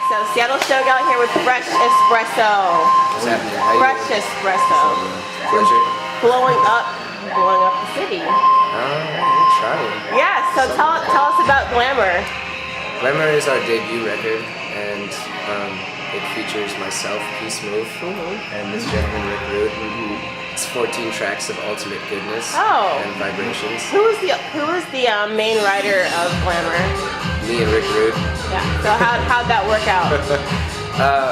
So Seattle Showdown here with Fresh Espresso. What's happening? How you Fresh doing? Espresso. Pleasure. Blowing up the city. We're trying. Yeah, so tell us about Glamour. Glamour is our debut record, and it features myself, Peace Move, and this gentleman, Rick Rude. It's 14 tracks of ultimate goodness and vibrations. Who is the main writer of Glamour? Me and Rick Rude. Yeah. So how'd that work out?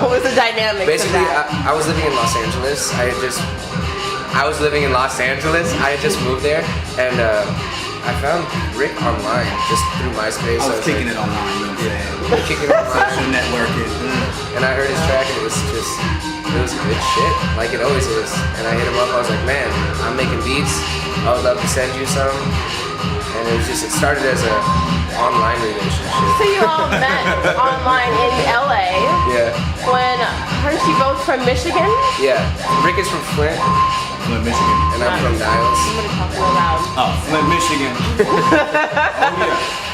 What was the dynamic? Basically, of that? I was living in Los Angeles. I was living in Los Angeles. I had just moved there, and I found Rick online just through MySpace. I was kicking it online, you know what I'm saying? Kicking it online. Social networking. And I heard his track, and it was good shit, like it always is. And I hit him up. I was like, man, I'm making beats. I would love to send you some. And it started as a online relationship. So you all met online in LA. Yeah. When aren't you both from Michigan? Yeah. Rick is from Flint. Flint, Michigan. And I'm from Niles. I'm gonna talk real loud. Oh, Flint, Michigan.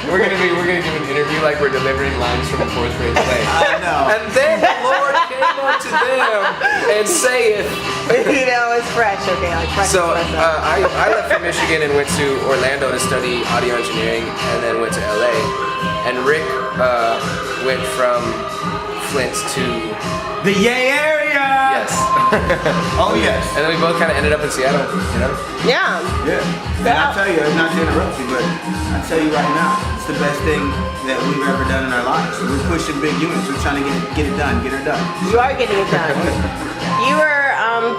We're gonna do an interview like we're delivering lines from a 4th grade play. I know. And then the Lord came unto them and saith. You know, it's fresh. Okay, like fresh. So Espresso. I left from Michigan and went to Orlando to study audio engineering, and then went to LA. And Rick went from Flint to The Yay area! yes. Oh, yes. And then we both kind of ended up in Seattle, you know? Yeah. Yeah. And I tell you, not to interrupt you, but I tell you right now, it's the best thing that we've ever done in our lives. We're pushing big units. We're trying to get it done, get her done. You are getting it done. You were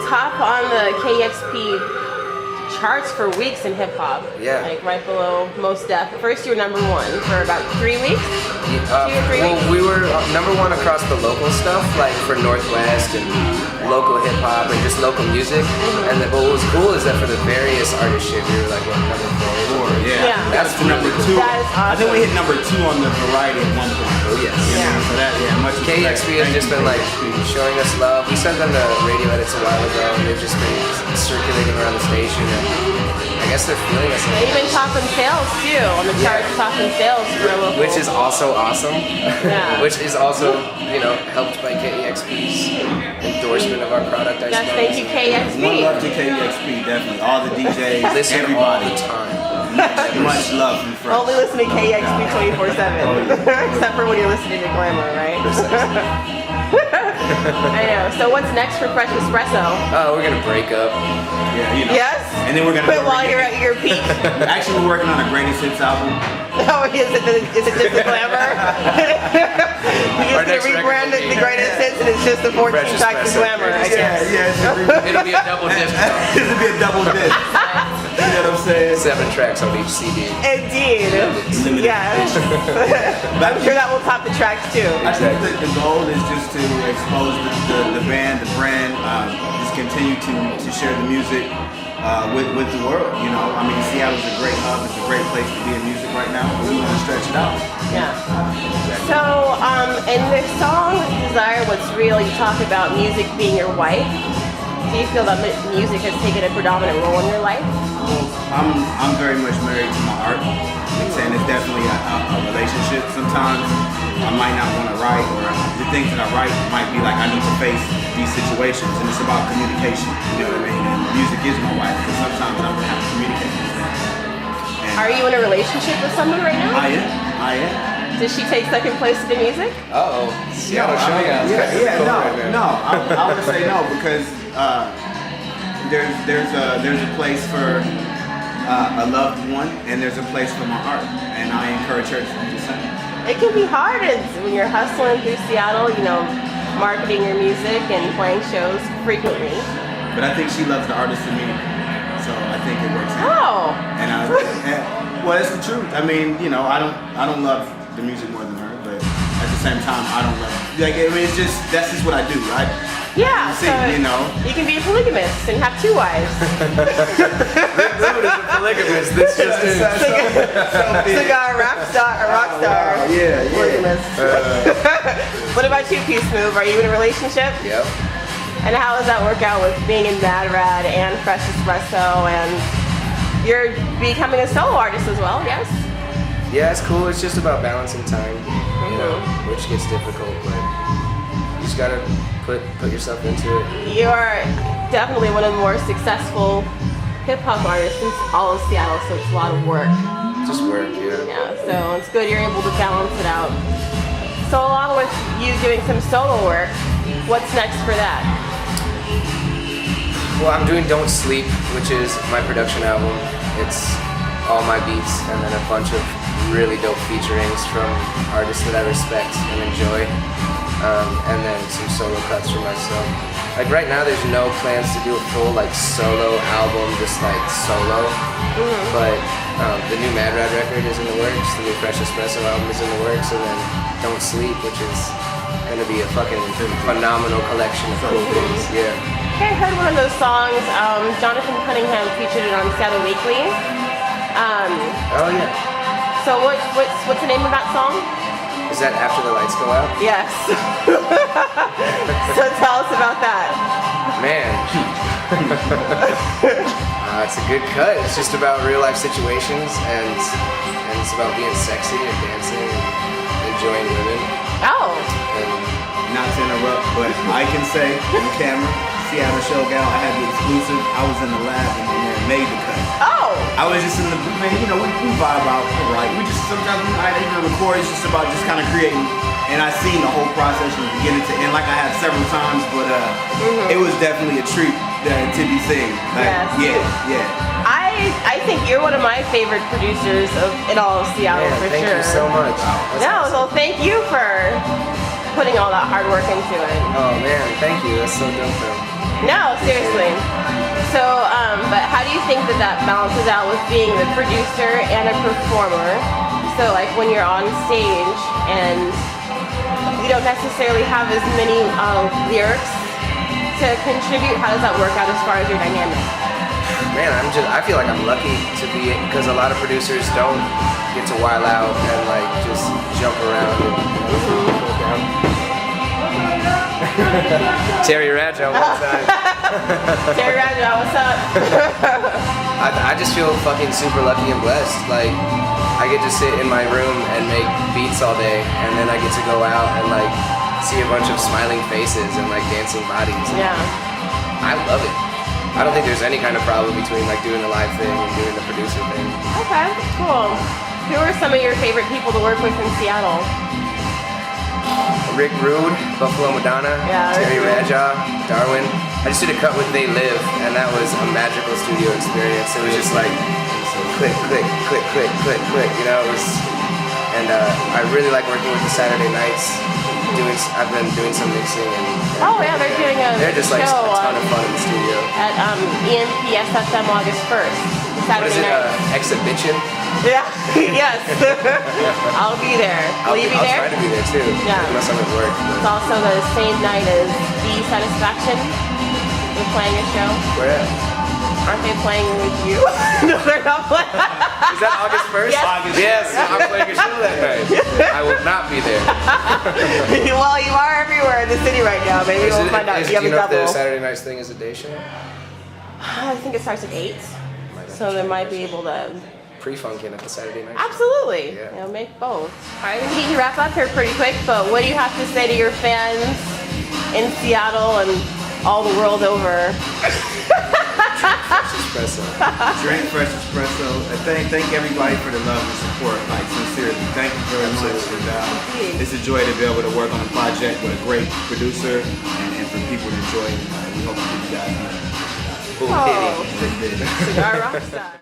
top on the KEXP charts for weeks in hip hop. Yeah. Like right below Most Def. First you were #1 for about 3 weeks. 2 or 3 well, weeks. we were #1 across the local stuff, like for Northwest and local hip hop and just local music. And then, what was cool is that for the various artist shit, we were like what, #4. Yeah. Yeah. That's number 2. That is awesome. I think we hit number 2 on the variety at one point. Oh yes. Yeah. So that, much KEXP respect. has Thank just you, been like KEXP. showing us love. We sent them the radio edits a while ago, and they've just been circulating around the station. And I guess they're feeling us. And even topping sales too on the charts, topping sales for a local. Which is also awesome. Yeah. Which is also, helped by KEXP's endorsement of our product. I Yes, suppose. thank you KEXP. One love to KEXP, definitely. All the DJs, Listen everybody. all the time. Much love from Fresh. Only listen to KEXP 24/7. Except for when you're listening to Glamour, right? I know. So what's next for Fresh Espresso? Oh, we're gonna break up. Yeah, Yes? And then we're gonna. But while you're at your peak. Actually, we're working on a greatest hits album. Oh, is it just the Glamour? You're Our just next gonna rebrand record it will the be greatest hits and it's just the 14 Fresh tracks of Espresso. Glamour, I guess. It'll be a double disc. It'll be a double disc. You know what I'm saying? 7 tracks on each CD. Indeed. Limited. Yes. I'm sure that will top the tracks too. I think that the goal is just to expose the band, the brand, just continue to share the music with the world. I mean, Seattle's a great hub. It's a great place to be in music right now. But we want to stretch it out. Yeah. So, in the song Desire What's Real, you talk about music being your wife. Do you feel that music has taken a predominant role in your life? Well, I'm very much married to my art. And it's definitely a relationship. Sometimes I might not want to write, or the things that I write might be like I need to face these situations, and it's about communication. You know what I mean? And music is my wife, because sometimes I don't have to communicate these things. And Are you in a relationship with someone right now? I am. Does she take second place to the music? Uh-oh. Seattle Showdown. I would say no, because there's a place for a loved one, and there's a place for my art, and I encourage her to do the same. It can be hard when you're hustling through Seattle, marketing your music and playing shows frequently. But I think she loves the artist in me, so I think it works out. Oh. Well, it's the truth. I mean, I don't love the music more than her, but at the same time, I don't love it. That's just what I do, right? Yeah, See, you can be a polygamist and have 2 wives. Dude is a polygamist. This just is. Cigar, rock star. Yeah. Polygamist. What about you, Peace Move? Are you in a relationship? Yep. And how does that work out with being in Mad Rad and Fresh Espresso, and you're becoming a solo artist as well, yes? Yeah, it's cool. It's just about balancing time. you know, which gets difficult, but you just gotta put yourself into it. You are definitely one of the more successful hip hop artists in all of Seattle, so it's a lot of work. Just work, yeah. Yeah, so it's good you're able to balance it out. So along with you doing some solo work, what's next for that? Well, I'm doing Don't Sleep, which is my production album. It's all my beats and then a bunch of really dope featurings from artists that I respect and enjoy. And then some solo cuts for myself. Like right now there's no plans to do a full like solo album, just like solo. But the new Mad Rad record is in the works, the new Fresh Espresso album is in the works, and then Don't Sleep, which is gonna be a fucking phenomenal collection of cool things. Yeah. Hey, I heard one of those songs, Jonathan Cunningham featured it on Seattle Weekly. Oh yeah. So what's the name of that song? Is that After the Lights Go Out? Yes. So tell us about that. Man. It's a good cut. It's just about real life situations and it's about being sexy and dancing and enjoying women. Oh. And Not to interrupt, but I can say on camera, Seattle Showdown, I had the exclusive. I was in the lab and they made the cut. Oh. I was just in the, man, you know, we vibe out, right? We just, sometimes we not even record, it's just about just kind of creating. And I seen the whole process from beginning to end, like I have several times, but it was definitely a treat to be seen. Like, Yes. Yeah. I think you're one of my favorite producers in all of Seattle, for thank sure. you so much. No, well, thank you for putting all that hard work into it. Oh man, thank you. That's so dope though. No, seriously. So, but how do you think that balances out with being the producer and a performer? So, like when you're on stage and you don't necessarily have as many lyrics to contribute, how does that work out as far as your dynamic? Man, I feel like I'm lucky to be it because a lot of producers don't get to wild out and like just jump around and Terry Raja one time. Terry Raja, what's up? I just feel fucking super lucky and blessed. Like I get to sit in my room and make beats all day, and then I get to go out and like see a bunch of smiling faces and like dancing bodies. Yeah. I love it. I don't think there's any kind of problem between like doing the live thing and doing the producer thing. Okay, cool. Who are some of your favorite people to work with in Seattle? Rick Rude, Buffalo Madonna, Yeah, Terry Rick Rude. Raja, Darwin. I just did a cut with They Live, and that was a magical studio experience. It was just like click, click, click, click, click, click. You know, it was, and I really like working with the Saturday Nights. I've been doing some mixing and Oh yeah, they're doing a they're just like a show ton of fun in the studio. at EMPSFM August 1st, What Saturday is it? night. Exhibition? Yeah, yes. I'll be there. Will you be I'll there? try to be there too. Yeah. Unless I'm at work. It's also the same night as The Satisfaction. They're playing a show. Where at? Aren't they playing with you? No, they're not playing. Is that August 1st? Yes. Yes, I'm playing a show that night. I will not be there. Well, you are everywhere in the city right now. Maybe we'll find out. Do You have you a know if the double. Saturday Nights thing is a day show? I think it starts at 8. So they might be able to. Pre-funkin' at the Saturday night show. Absolutely. Yeah. You know, make both. All right, we need to wrap up here pretty quick, but what do you have to say to your fans in Seattle and all the world over? Fresh Espresso. Drink Fresh Espresso. And thank everybody for the love and support. Like, sincerely, thank you very much. And, it's a joy to be able to work on a project with a great producer and for people to enjoy it. We hope to give you guys Boom, Oh, Diddy. cigar rockstar.